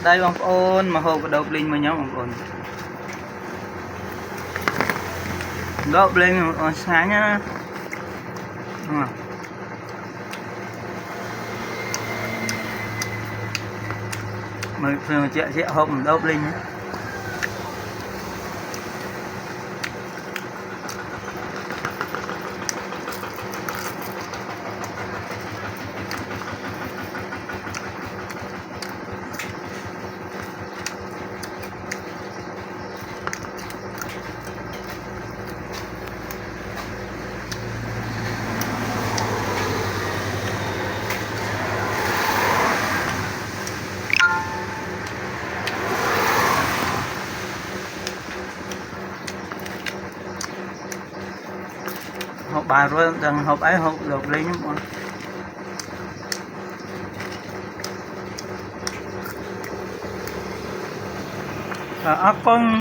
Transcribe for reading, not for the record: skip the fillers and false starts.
đây bông ôn mà hộp đậu linh mà nhóm bông ôn đậu linh sáng nhá mời thường chị hộp đậu linh hộp bài rồi đằng hộp ấy hộp đột lên con